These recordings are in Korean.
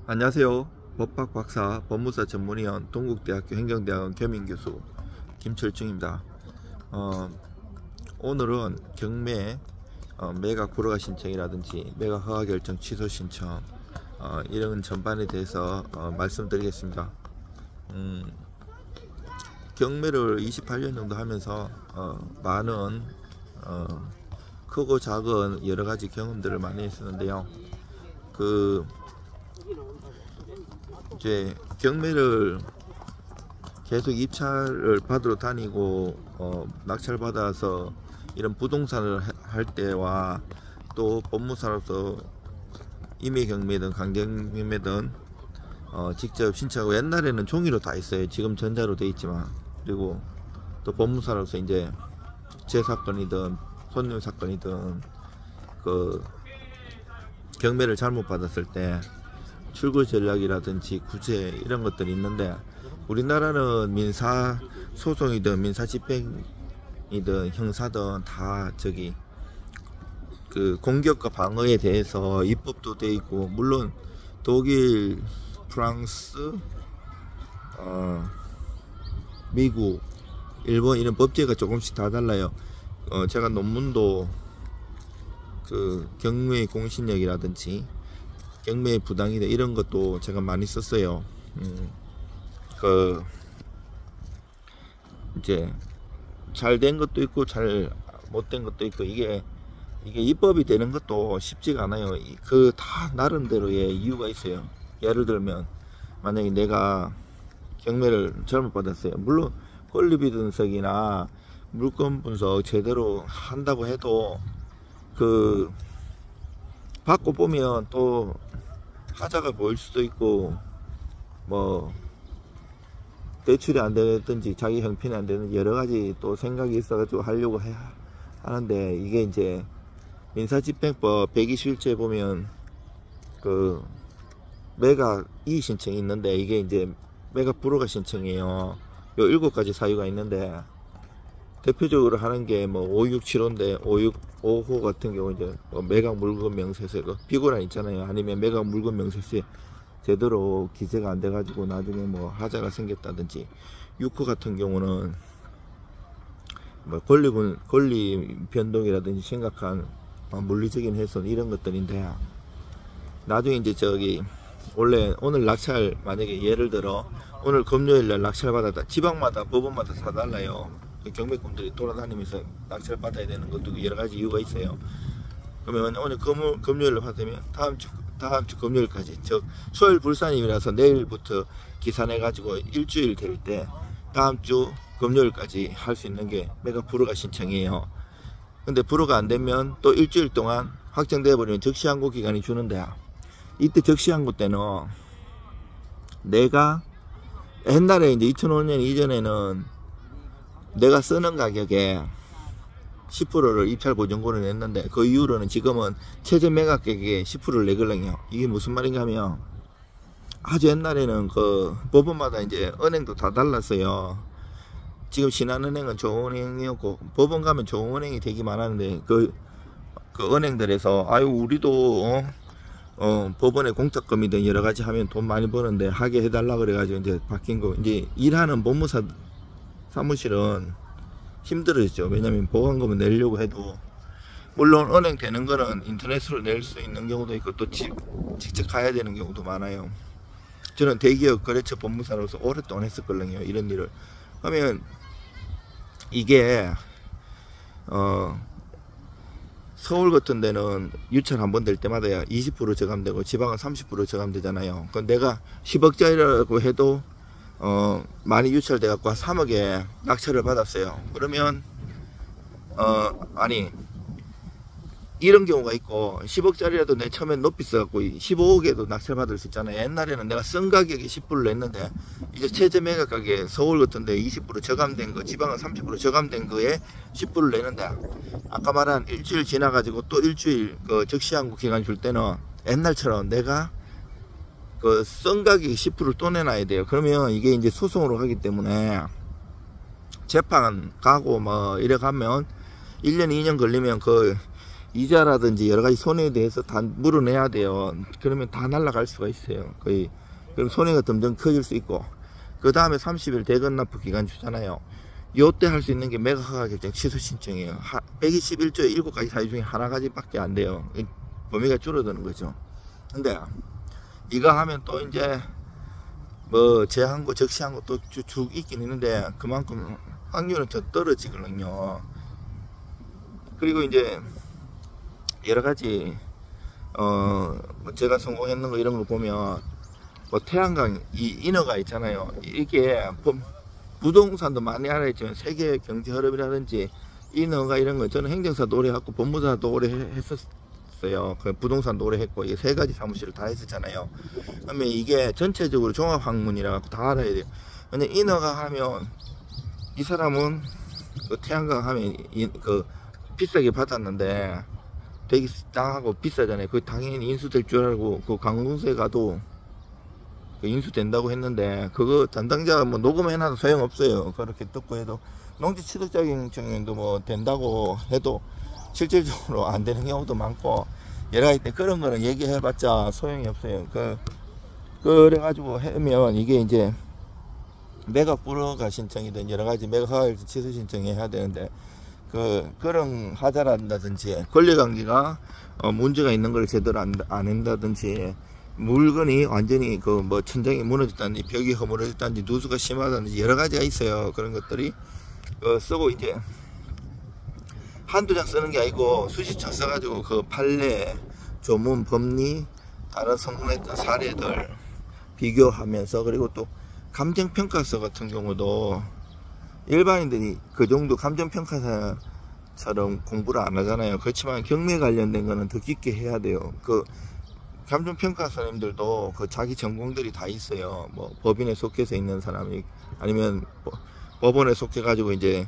안녕하세요. 법학 박사 법무사 전문위원 동국대학교 행정대학원 겸임교수 김철중입니다. 오늘은 경매 매각 불허가 신청이라든지 매각 허가 결정 취소 신청 이런 전반에 대해서 말씀드리겠습니다. 경매를 28년 정도 하면서 많은 크고 작은 여러 가지 경험들을 많이 했었는데요. 이제 경매를 계속 입찰을 받으러 다니고 낙찰 받아서 이런 부동산을 할 때와 또 법무사로서 임의경매든 강경매든 직접 신청하고, 옛날에는 종이로 다 있어요. 지금 전자로 돼 있지만. 그리고 또 법무사로서 이제 제 사건이든 손님 사건이든 그 경매를 잘못 받았을 때 출구 전략이라든지 구제 이런 것들이 있는데, 우리나라는 민사 소송이든 민사 집행이든 형사든 다 그 공격과 방어에 대해서 입법도 돼 있고, 물론 독일, 프랑스, 미국, 일본 이런 법제가 조금씩 다 달라요. 제가 논문도 그 경매 공신력이라든지 경매 부당이다 이런 것도 제가 많이 썼어요. 이제 잘 된 것도 있고 잘 못된 것도 있고, 이게 입법이 되는 것도 쉽지가 않아요. 그 다 나름대로의 이유가 있어요. 예를 들면 만약에 내가 경매를 잘못 받았어요. 물론 권리비 분석이나 물건 분석 제대로 한다고 해도 그 받고 보면 또 하자가 보일 수도 있고, 뭐 대출이 안 되든지 자기 형편이 안 되는 여러 가지 또 생각이 있어가지고 하려고 하는데, 이게 이제 민사집행법 121조에 보면 그 매각 이의 신청이 있는데, 이게 이제 매각 불허가 신청이에요. 요 7가지 사유가 있는데, 대표적으로 하는 게 뭐 5675인데 565호 같은 경우 이제 매각 물건 명세서 비고란 있잖아요. 아니면 매각 물건 명세서에 제대로 기재가 안 돼가지고 나중에 뭐 하자가 생겼다든지, 6호 같은 경우는 뭐 권리 변동이라든지 심각한 물리적인 훼손 이런 것들인데, 나중에 이제 오늘 낙찰, 만약에 예를 들어 오늘 금요일날 낙찰 받았다. 지방마다 법원마다 다 달라요. 경매꾼들이 돌아다니면서 낙찰 받아야 되는 것도 여러가지 이유가 있어요. 그러면 오늘 금요일로 받으면 다음 주 금요일까지, 즉 수요일 불산임이라서 내일부터 기산해 가지고 일주일 될 때 다음 주 금요일까지 할 수 있는 게 매각 불허가 신청이에요. 근데 불허가 안 되면 또 일주일 동안 확정되어 버리면 적시항고 기간이 주는데, 이때 적시항고 때는 내가 옛날에 이제 2005년 이전에는 내가 쓰는 가격에 10%를 입찰 보증권을 냈는데, 그 이후로는 지금은 최저 매각 가격에 10%를 내걸랑요. 이게 무슨 말인가 하면, 아주 옛날에는 그 법원마다 이제 은행도 다 달랐어요. 지금 신한은행은 좋은은행이었고, 법원 가면 좋은은행이 되게 많았는데, 그 은행들에서 아유 우리도 법원에 공탁금이든 여러 가지 하면 돈 많이 버는데 하게 해달라 그래가지고 이제 바뀐 거. 이제 일하는 법무사 사무실은 힘들어지죠. 왜냐면 보관금을 내려고 해도, 물론 은행 되는 거는 인터넷으로 낼 수 있는 경우도 있고 또 직접 가야 되는 경우도 많아요. 저는 대기업 거래처 법무사로서 오랫동안 했었거든요, 이런 일을. 하면 이게 서울 같은 데는 유찰 한 번 될 때마다 20% 저감되고 지방은 30% 저감되잖아요. 그건 내가 10억짜리라고 해도 많이 유찰돼 갖고 3억에 낙찰을 받았어요. 그러면 아니 이런 경우가 있고, 10억짜리라도 내 처음엔 높이 써갖고 15억에도 낙찰 받을 수 있잖아요. 옛날에는 내가 쓴 가격에 10%를 냈는데, 이제 최저 매각 가격에 서울 같은데 20% 저감된 거, 지방은 30% 저감된 거에 10%를 내는데, 아까 말한 일주일 지나가지고 또 일주일 그 적시항고 기간 줄 때는 옛날처럼 내가 그 쓴 가격에 10%를 또 내놔야 돼요. 그러면 이게 이제 소송으로 가기 때문에 재판 가고 뭐 이래 가면 1년 2년 걸리면 그 이자라든지 여러 가지 손해에 대해서 다 물어내야 돼요. 그러면 다 날아갈 수가 있어요. 거의. 그럼 손해가 점점 커질 수 있고, 그 다음에 30일 대건 납부 기간 주잖아요. 요때 할 수 있는 게 매각 허가 결정 취소 신청이에요. 121조에 7가지 사유 중에 하나가지밖에 안 돼요. 범위가 줄어드는 거죠. 근데 이거 하면 또 이제 뭐 제한고 적시한고 또 쭉 있긴 있는데 그만큼 확률은 더 떨어지거든요. 그리고 이제 여러 가지 뭐 제가 성공했는 거 이런 거 보면 뭐 태양광 이 인허가 있잖아요. 이게 부동산도 많이 알아있지만 세계 경제 흐름이라든지 인허가 이런 거 저는 행정사도 오래 했고 법무사도 오래 했었어요. 그 부동산도 오래 했고 이게 3가지 사무실을 다 했었잖아요. 그러면 이게 전체적으로 종합학문이라 다 알아야 돼요. 근데 인허가 하면 이 사람은 그 태양광 하면 그 비싸게 받았는데 되게 땅하고 비싸잖아요. 그 당연히 인수될 줄 알고 그 관공서에 가도 그 인수된다고 했는데 그거 담당자가 뭐 녹음해놔도 소용없어요. 그렇게 듣고 해도 농지취득자격증도 뭐 된다고 해도 실질적으로 안 되는 경우도 많고 여러 가지 그런 거는 얘기해봤자 소용이 없어요. 그래가지고 하면 이게 이제 매각 불허가 신청이든 여러 가지 매각 허가 취소 신청해야 되는데 그런 하자라든지 권리관계가 문제가 있는 걸 제대로 안 한다든지 물건이 완전히 그 뭐 천장이 무너졌다든지 벽이 허물어졌다든지 누수가 심하다든지 여러 가지가 있어요. 그런 것들이 쓰고 이제 한두 장 쓰는 게 아니고 수십 장 써가지고 그 판례, 조문, 법리, 다른 성공했던 사례들 비교하면서 그리고 또 감정평가서 같은 경우도 일반인들이 그 정도 감정평가사처럼 공부를 안 하잖아요. 그렇지만 경매 관련된 거는 더 깊게 해야 돼요. 그 감정평가사님들도 그 자기 전공들이 다 있어요. 뭐 법인에 속해서 있는 사람이 아니면 법원에 속해 가지고 이제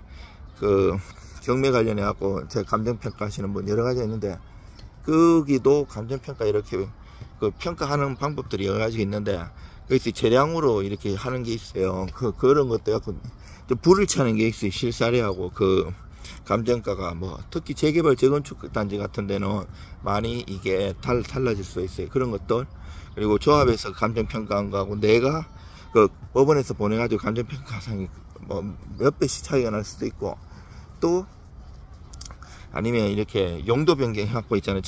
그 경매 관련해 갖고 제가 감정평가 하시는 분 여러 가지 있는데 거기도 감정평가 이렇게 그 평가하는 방법들이 여러 가지 있는데 거기서 재량으로 이렇게 하는 게 있어요. 그런 것도 갖고 불을 차는 게 있어요. 실사례하고 그 감정가가 뭐 특히 재개발 재건축 단지 같은 데는 많이 이게 달라질 수 있어요. 그런 것들 그리고 조합에서 감정평가한 거하고 내가 그 법원에서 보내가지고 감정평가상이 뭐 몇 배씩 차이가 날 수도 있고 또 아니면 이렇게 용도 변경 해갖고 있잖아요.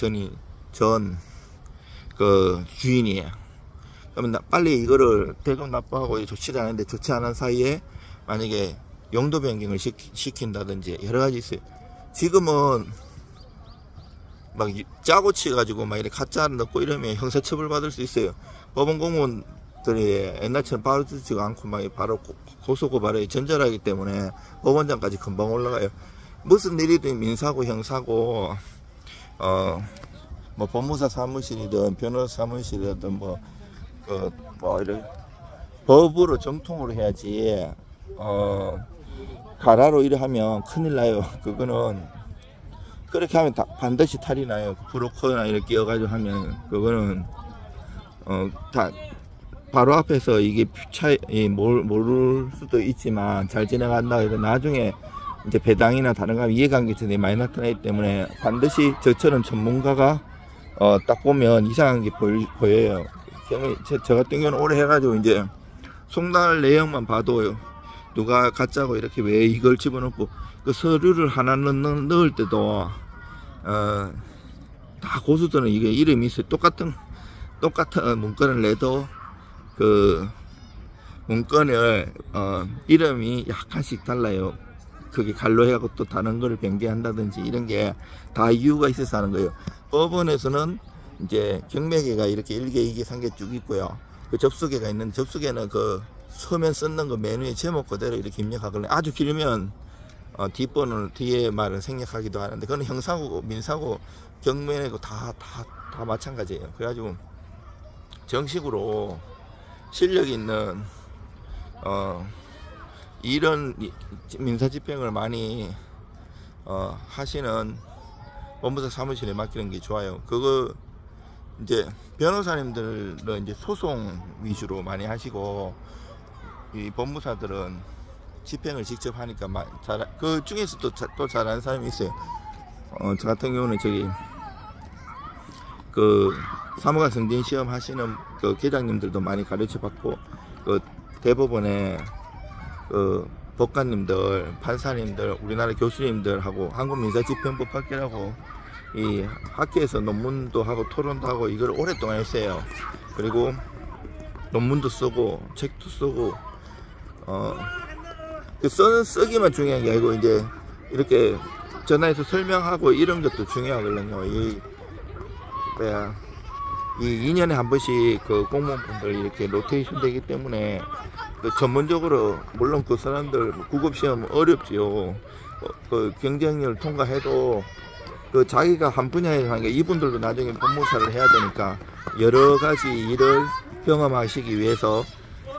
그 주인이 그러면 빨리 이거를 대금 납부하고 좋지 않은데 좋지 않은 사이에 만약에 용도 변경을 시킨다든지 여러 가지 있어요. 지금은 막 짜고 치가지고 막 이렇게 가짜 넣고 이러면 형사처벌 받을 수 있어요. 법원 공무원들이 옛날처럼 바로 듣지가 않고 막 바로 고소고발이 전절하기 때문에 법원장까지 금방 올라가요. 무슨 일이든 민사고 형사고 뭐 법무사 사무실이든 변호사 사무실이든 뭐 이런 법으로 정통으로 해야지 가라로 이래 하면 큰일 나요. 그거는 그렇게 하면 반드시 탈이 나요. 브로커나 이렇게 끼어가지고 하면 그거는 다 바로 앞에서 이게 모를 수도 있지만 잘 지나간다 해도 나중에 이제 배당이나 다른 거 이해관계성이 많이 나타나기 때문에 반드시 저처럼 전문가가 딱 보면 이상한 게 보여요. 저 같은 경우는 오래 해가지고 이제 송달 내용만 봐도 누가 가짜고 이렇게 왜 이걸 집어넣고 그 서류를 하나 넣을 때도 다 고수들은 이게 이름이 있어요. 똑같은 문건을 내도 그 문건을 이름이 약간씩 달라요. 그게 갈로 해갖고 또 다른 거를 변경한다든지 이런 게 다 이유가 있어서 하는 거예요. 법원에서는 이제 경매계가 이렇게 1개, 2개, 3개 쭉 있고요. 그 접수계가 있는데 접수계는 그 서면 쓰는 거 메뉴에 제목 그대로 이렇게 입력하거든요. 아주 길면 뒷번호는 뒤에 말을 생략하기도 하는데 그건 형사고 민사고 경매고 다 마찬가지예요. 그래가지고 정식으로 실력 있는 이런 민사집행을 많이 하시는 법무사 사무실에 맡기는 게 좋아요. 그거 이제 변호사님들은 이제 소송 위주로 많이 하시고 이 법무사들은 집행을 직접 하니까 그 중에서 또 잘하는 사람이 있어요. 저 같은 경우는 저기 그 사무관 승진 시험 하시는 그 계장님들도 많이 가르쳐 받고, 그 대법원에 그 법관님들, 판사님들, 우리나라 교수님들하고 한국민사집행법 학회라고 이 학회에서 논문도 하고 토론도 하고 이걸 오랫동안 했어요. 그리고 논문도 쓰고 책도 쓰고 그 쓰기만 중요한 게 아니고 이제 이렇게 전화해서 설명하고 이런 것도 중요하거든요. 이 2년에 한 번씩 그 공무원분들 이렇게 로테이션 되기 때문에 그 전문적으로, 물론 그 사람들 구급시험 어렵지요. 그 경쟁률 통과해도 그 자기가 한 분야에 하는 게, 이분들도 나중에 법무사를 해야 되니까 여러 가지 일을 경험하시기 위해서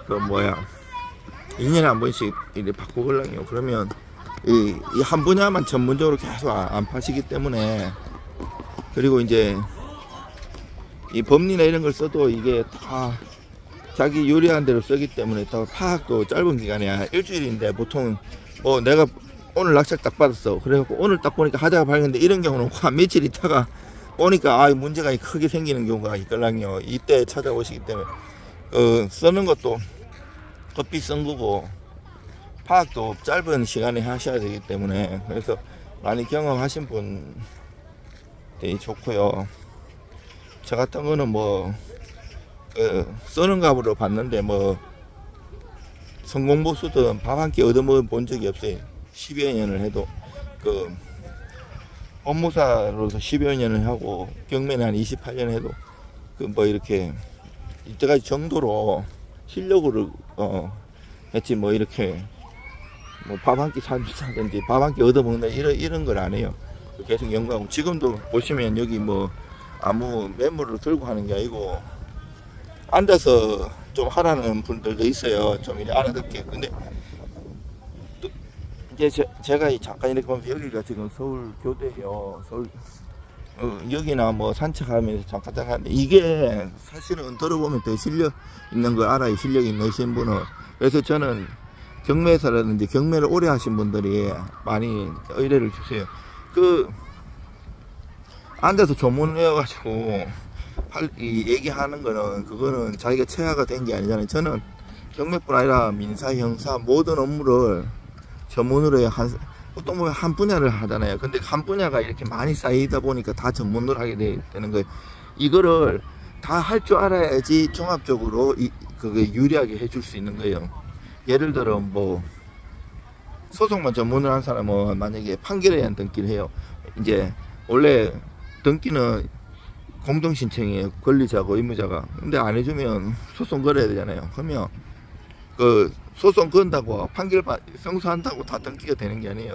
그 2년에 한 번씩 이렇게 바꾸거든요. 그러면 이 한 분야만 전문적으로 계속 안 파시기 때문에, 그리고 이제 이 법리나 이런 걸 써도 이게 다 자기 요리한 대로 쓰기 때문에 또 파악도 짧은 기간이야. 일주일인데 보통 내가 오늘 낙찰 딱 받았어. 그래갖고 오늘 딱 보니까 하자가 밝은데, 이런 경우는 며칠 있다가 보니까 문제가 크게 생기는 경우가 있거든요. 이때 찾아오시기 때문에 쓰는 것도 커피 쓴 거고 파악도 짧은 시간에 하셔야 되기 때문에, 그래서 많이 경험하신 분들이 좋고요. 저 같은 거는 쓰는 값으로 봤는데 성공보수든 밥 한 끼 얻어먹어 본 적이 없어요. 10여 년을 해도. 그 법무사로서 10여 년을 하고 경매는 한 28년 해도 이렇게 이때까지 정도로 실력으로 했지, 이렇게 밥 한 끼 사든지 밥 한 끼 얻어먹는다 이런 걸 안 해요. 계속 연구하고, 지금도 보시면 여기 아무 매물을 들고 하는 게 아니고 앉아서 좀 하라는 분들도 있어요. 좀 이렇게 알아듣게. 근데 이제 제가 잠깐 이렇게 보면 여기가 지금 서울 교대예요. 여기나 산책하면서 잠깐 하는데, 이게 사실은 들어보면 더 실력 있는 걸 알아요. 실력 있으신 분은. 그래서 저는 경매사라든지 경매를 오래 하신 분들이 많이 의뢰를 주세요. 앉아서 조문을 해가지고 얘기하는 거는, 그거는 자기가 체화가 된 게 아니잖아요. 저는 경매뿐 아니라 민사, 형사 모든 업무를 전문으로 보통 한 분야를 하잖아요. 근데 한 분야가 이렇게 많이 쌓이다 보니까 다 전문으로 하게 되는 거예요. 이거를 다 할 줄 알아야지 종합적으로 그게 유리하게 해줄 수 있는 거예요. 예를 들어 소송만 전문을 한 사람은 만약에 판결에 의한 등기를 해요. 이제 원래 등기는 공동신청이에요. 권리자고 의무자가. 근데 안 해주면 소송 걸어야 되잖아요. 그러면 소송 건다고 판결 성사한다고 다 등기가 되는 게 아니에요.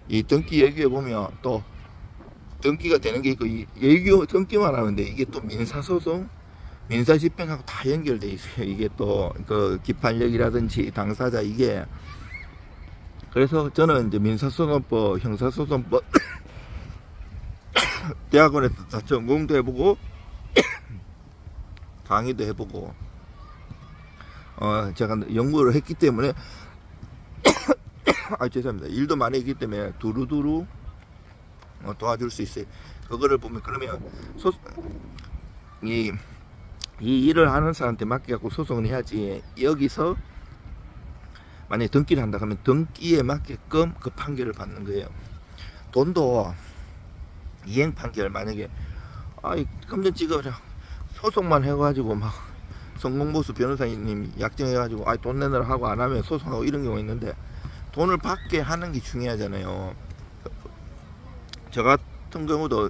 이 등기 예규에 보면 또 등기가 되는 게 있고, 예규 등기만 하는데 이게 또 민사소송, 민사집행하고 다 연결돼 있어요. 이게 또 기판력이라든지 당사자 이게. 그래서 저는 이제 민사소송법, 형사소송법 대학원에서 다 전공도 해보고 강의도 해보고 제가 연구를 했기 때문에 죄송합니다. 일도 많이 했기 때문에 두루두루 도와줄 수 있어요. 그거를 보면, 그러면 이 일을 하는 사람한테 맡겨갖고 소송을 해야지, 여기서 만약에 등기를 한다 하면 등기에 맞게끔 그 판결을 받는 거예요. 돈도 이행 판결, 만약에 금전 찍어라 소송만 해가지고 성공보수 변호사님 약정해가지고 돈 내느라 하고 안 하면 소송하고 이런 경우가 있는데, 돈을 받게 하는 게 중요하잖아요. 저 같은 경우도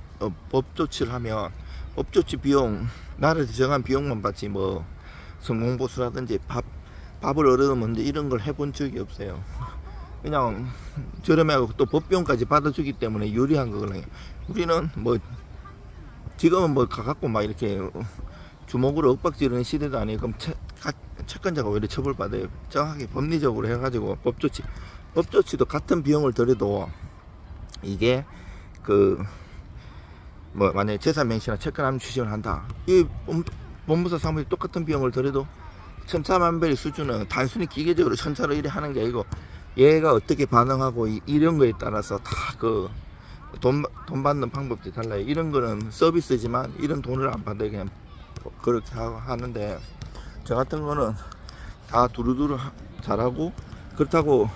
법조치를 하면 법조치 비용 나라에서 정한 비용만 받지 성공보수라든지 밥을 얻어먹는데 이런 걸 해본 적이 없어요. 그냥 저렴하고 또 법비용까지 받아주기 때문에 유리한 거거든요. 우리는 지금은 가갖고 이렇게 주먹으로 윽박지르는 시대도 아니에요. 그럼 채권자가 오히려 처벌받아요. 정확하게 법리적으로 해가지고 법조치도 같은 비용을 들여도 이게 만약에 재산명시나 채권함 추심을 한다, 이 법무사 사무실 똑같은 비용을 들여도 천차만별 수준은 단순히 기계적으로 천차로 일에 하는 게 아니고, 얘가 어떻게 반응하고 이런 거에 따라서 다 돈 받는 방법도 달라요. 이런 거는 서비스지만 이런 돈을 안 받아요. 그냥 그렇게 하는데, 저 같은 거는 다 두루두루 잘하고, 그렇다고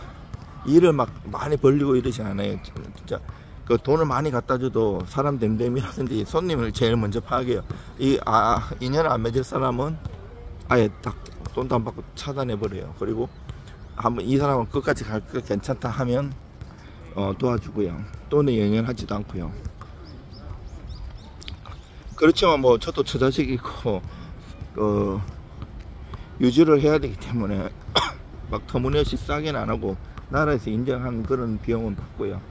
일을 막 많이 벌리고 이러지 않아요. 진짜 그 돈을 많이 갖다 줘도 사람 됨됨이라든지 손님을 제일 먼저 파악해요. 인연을 안 맺을 사람은 아예 딱 돈도 안 받고 차단해 버려요. 그리고 한번 이 사람은 끝까지 갈 거 괜찮다 하면 도와주고요. 돈에 연연하지도 않고요. 그렇지만 뭐 저도 처자식이 있고 유지를 해야 되기 때문에 막 터무니없이 싸게는 안 하고 나라에서 인정한 그런 비용은 받고요.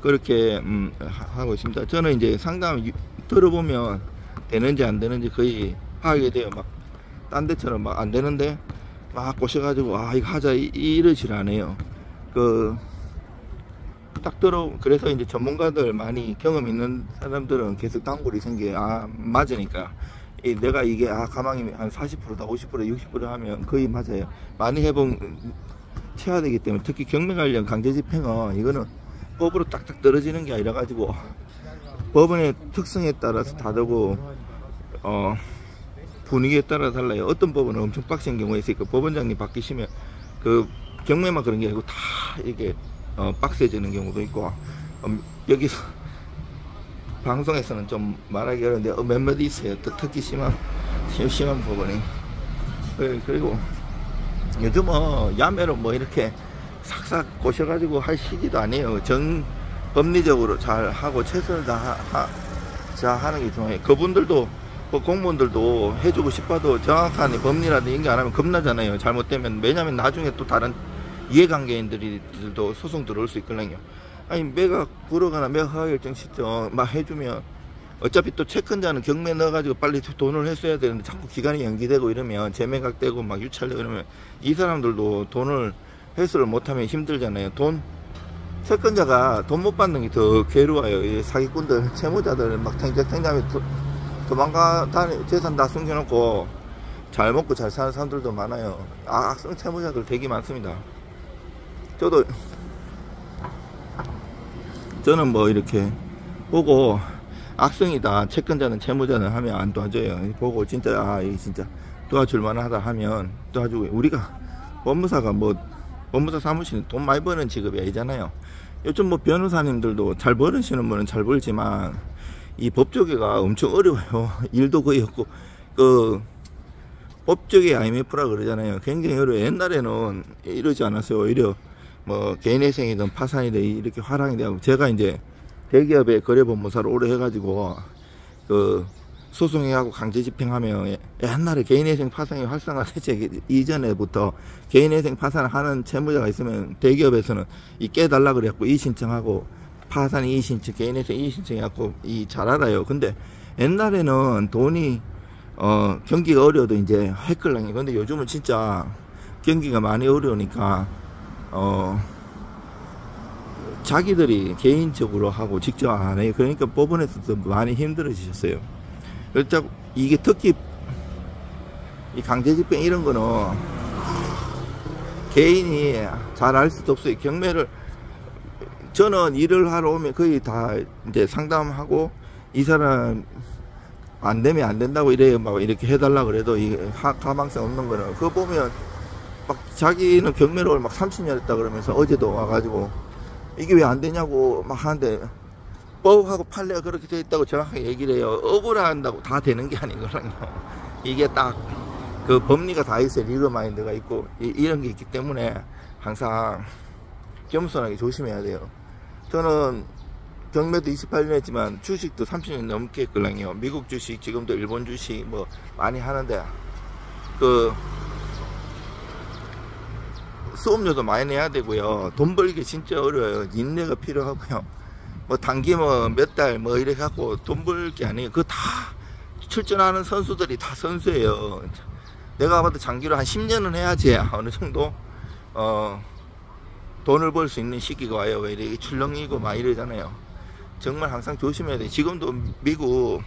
그렇게 하고 있습니다. 저는 이제 상담 들어보면 되는지 안 되는지 거의 하게 돼요. 막 딴 데처럼 막 안 되는데 막 꼬셔가지고 이거 하자 이러질 않아요. 딱 그래서 이제 전문가들 많이 경험 있는 사람들은 계속 단골이 생겨요. 맞으니까. 내가 이게 가망이 한 40%다 50% 60% 하면 거의 맞아요. 많이 채워야 되기 때문에, 특히 경매 관련 강제 집행은 이거는 법으로 딱딱 떨어지는 게 아니라 가지고 법원의 특성에 따라서 다르고 분위기에 따라 달라요. 어떤 법원은 엄청 빡센 경우가 있으니까 법원장님 바뀌시면 그 경매만 그런 게 아니고 다 이게 빡세지는 경우도 있고, 여기서 방송에서는 좀 말하기 어려운데 몇몇 있어요. 또 특히 심한 법원이. 그리고 요즘은 야매로 뭐 이렇게 싹싹 꼬셔가지고 할 시기도 아니에요. 법리적으로 잘 하고 최선을 다하는 게 중요해요. 그분들도 공무원들도 해주고 싶어도 정확한 법리라든지 이런 게 안 하면 겁나잖아요. 잘못되면. 왜냐면 나중에 또 다른 이해관계인들도 소송 들어올 수 있거든요. 아니 매각 불허거나 매각 허가 결정 시점 막 해주면 어차피 또 채권자는 경매 넣어가지고 빨리 돈을 했어야 되는데 자꾸 기간이 연기되고 이러면 재매각되고 막 유찰되고 이러면 이 사람들도 돈을 회수를 못하면 힘들잖아요. 채권자가 돈 못 받는 게 더 괴로워요. 사기꾼들, 채무자들 막 탱자탱자하며 도망가 재산 다 숨겨놓고 잘 먹고 잘 사는 사람들도 많아요. 악성 채무자들 되게 많습니다. 저는 뭐 이렇게 보고 악성이다, 채권자는 채무자는 하면 안 도와줘요. 보고 진짜 이게 진짜 도와줄 만하다 하면 도와주고, 우리가 법무사가 법무사 사무실은 돈 많이 버는 직업이 아니잖아요. 요즘 뭐 변호사님들도 잘 버시는 분은 잘 벌지만 이 법조계가 엄청 어려워요. 일도 거의 없고, 법조계 IMF라 그러잖아요. 굉장히 어려워요. 옛날에는 이러지 않았어요. 오히려 뭐 개인회생이든 파산이든 이렇게 화랑이 되고, 제가 이제 대기업의 거래법무사를 오래 해가지고 소송해하고 강제 집행하면 옛날에 개인회생 파산이 활성화되기 이전에부터 개인회생 파산을 하는 채무자가 있으면 대기업에서는 깨달라 그래갖고 이의신청하고, 파산 이의신청, 개인회생 이의신청 해갖고 잘 알아요. 근데 옛날에는 돈이 경기가 어려워도 이제 했걸랑요. 근데 요즘은 진짜 경기가 많이 어려우니까 자기들이 개인적으로 하고 직접 안 해요. 그러니까 법원에서도 많이 힘들어지셨어요. 그렇다고 이게 특히 이 강제집행 이런 거는 개인이 잘 알 수도 없어요. 경매를 저는 일을 하러 오면 거의 다 이제 상담하고, 이 사람 안 되면 안 된다고 이래요. 막 이렇게 해달라 그래도 이 가망성 없는 거는 그거 보면 막 자기는 경매를 막 30년 했다 그러면서 어제도 와가지고 이게 왜 안 되냐고 막 하는데, 법하고 판례가 그렇게 되어 있다고 정확하게 얘기를 해요. 억울한다고 다 되는 게 아니거든요. 이게 딱 법리가 다 있어요. 리거 마인드가 있고 이런 게 있기 때문에 항상 겸손하게 조심해야 돼요. 저는 경매도 28년 했지만 주식도 30년 넘게 했거든요. 미국 주식, 지금도 일본 주식 뭐 많이 하는데 수업료도 많이 내야 되고요. 돈 벌기 진짜 어려워요. 인내가 필요하고요. 뭐 단기 몇 달 이렇게 갖고 돈 벌 게 아니에요. 그거 다 출전하는 선수들이 다 선수예요. 내가 봐도 장기로 한 10년은 해야지 어느 정도 돈을 벌 수 있는 시기가 와요. 왜 이렇게 출렁이고 막 이러잖아요. 정말 항상 조심해야 돼. 지금도 미국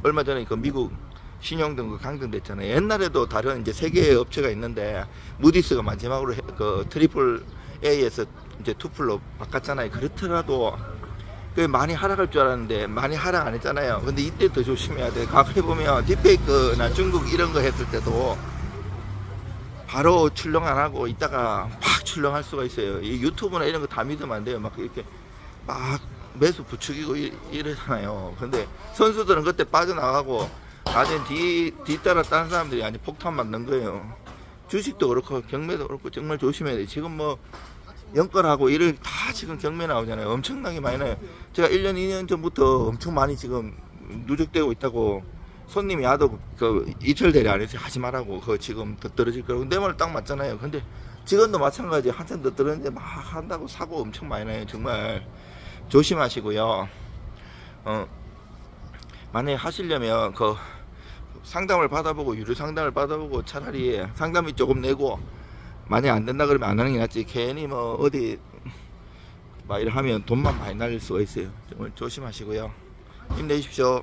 얼마 전에 미국 신용등급 강등됐잖아요. 옛날에도 다른 이제 세 개의 업체가 있는데 무디스가 마지막으로 트리플 A에서 이제 2풀로 바꿨잖아요. 그렇더라도 그 많이 하락할 줄 알았는데 많이 하락 안 했잖아요. 근데 이때 더 조심해야 돼. 과거에 보면 딥페이크나 중국 이런 거 했을 때도 바로 출렁 안 하고 있다가 막 출렁할 수가 있어요. 이 유튜브나 이런 거 다 믿으면 안 돼요. 막 이렇게 막 매수 부추기고 이러잖아요. 근데 선수들은 그때 빠져나가고 나중에 뒤따라 다른 사람들이 아니 폭탄 맞는 거예요. 주식도 그렇고 경매도 그렇고 정말 조심해야 돼. 지금 뭐 연끌하고 이를 다 지금 경매 나오잖아요. 엄청나게 많이 나요. 제가 1년 2년 전부터 엄청 많이 지금 누적되고 있다고 손님이 와도 그 이철 대리 안 해서 하지 말라고 그거 지금 더 떨어질 거라고 내 말 딱 맞잖아요. 근데 지금도 마찬가지 한참 더 떨어졌는데 막 한다고 사고 엄청 많이 나요. 정말 조심하시고요. 만약에 하시려면 그 상담을 받아보고 유료 상담을 받아보고 차라리 상담이 조금 내고 만약에 안 된다 그러면 안 하는 게 낫지. 괜히 뭐 어디 막 이래 하면 돈만 많이 날릴 수가 있어요. 정말 조심하시고요. 힘내십시오.